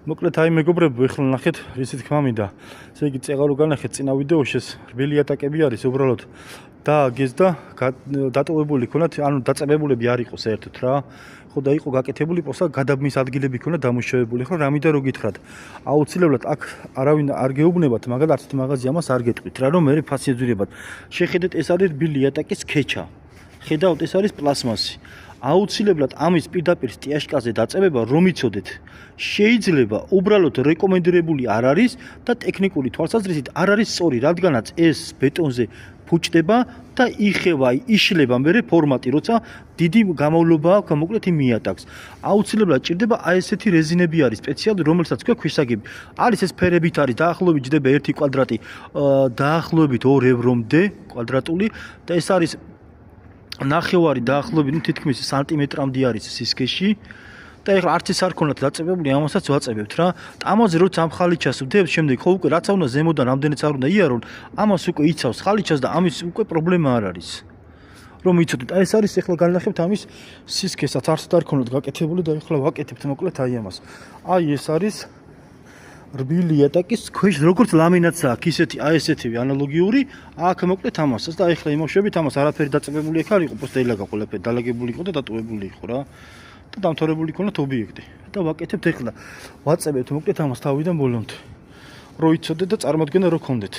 მოკლედ აი მეგობრებო, ეხლა ნახეთ, რისი თქმა მინდა. ესე იგი წეღარო განახეთ წინა ვიდეოში ეს რბილი ატაკები არის უბრალოდ და გეზდა დატოვებული ქონათ, ანუ დაწებებულები არ იყო საერთოდ რა. ხო და იყო გაკეთებული პოსტა გადაბმის ადგილები ქონდა დამუშავებული. ხო რამიდან რო გითხრათ, აუცილებლად აქ არავინ არ გეუბნებათ, მაგრამ არც მაღაზია მას არ გეტყვით რა, რომ მე ფასი ეძვირებათ. შეხედეთ, ეს არის რბილი ატაკის ქეჩა. ხედავთ, ეს არის პლასმასი. აუცილებლად ამის პირდაპირ სტიაშკაზე დაწებება რომ იცოდეთ შეიძლება უბრალოდ რეკომენდირებული არ არის და ტექნიკური თვალსაზრისით არ არის სწორი, რადგანაც ეს ბეტონზე ფუჭდება და იხევა, იშლება მერე ფორმატი, როცა დიდი გამოვლობა აქვს მოკლედ იმ იატაკს. აუცილებლად ჭირდება აი ესეთი რეზინები არის სპეციალური, რომელსაც ქვია ქვისაგები. არის ეს ფერებით არის დაახლოებით ჯდება 1 კვადრატი, დაახლოებით 2 ევრომდე კვადრატული და ეს არის ნახევარი დაახლოებით თითქმის სანტიმეტრამდე არის სისქეში და ეხლა არც ის არ ქონათ დაწებებული, ამასაც ვაწებებთ რა. ამაზე როცა ამ ხალიჩას ვდებთ, შემდეგ ხო უკვე რაც უნდა ზემოდან რამდენიც არ უნდა იარონ, ამას უკვე იცავს ხალიჩას და ამის უკვე პრობლემა არ არის. რომ იცოდეთ, აი ეს არის ეხლა განახებთ ამის სისქესაც არც არ ქონოთ გაკეთებული და ეხლა ვაკეთებთ მოკლედ აი ამას. აი ეს არის რბილი ატაკის ქვეშ როგორც ლამინაცია აქვს, ისეთი აი ესეთივე ანალოგიური, აქ მოკლედ ამასაც და ეხლა იმუშავებით ამას არაფერი დაწებებული აქ არ იყო, პოსტა ილაგა ყველაფერი დალაგებული იყო და დატოვებული იყო რა. და დამთავრებული იქონათ ობიექტი. და ვაკეთებთ ეხლა ვაწებებთ მოკლედ ამას თავიდან ბოლომდე. რო იცოდეთ და წარმოადგენა რო გქონდეთ.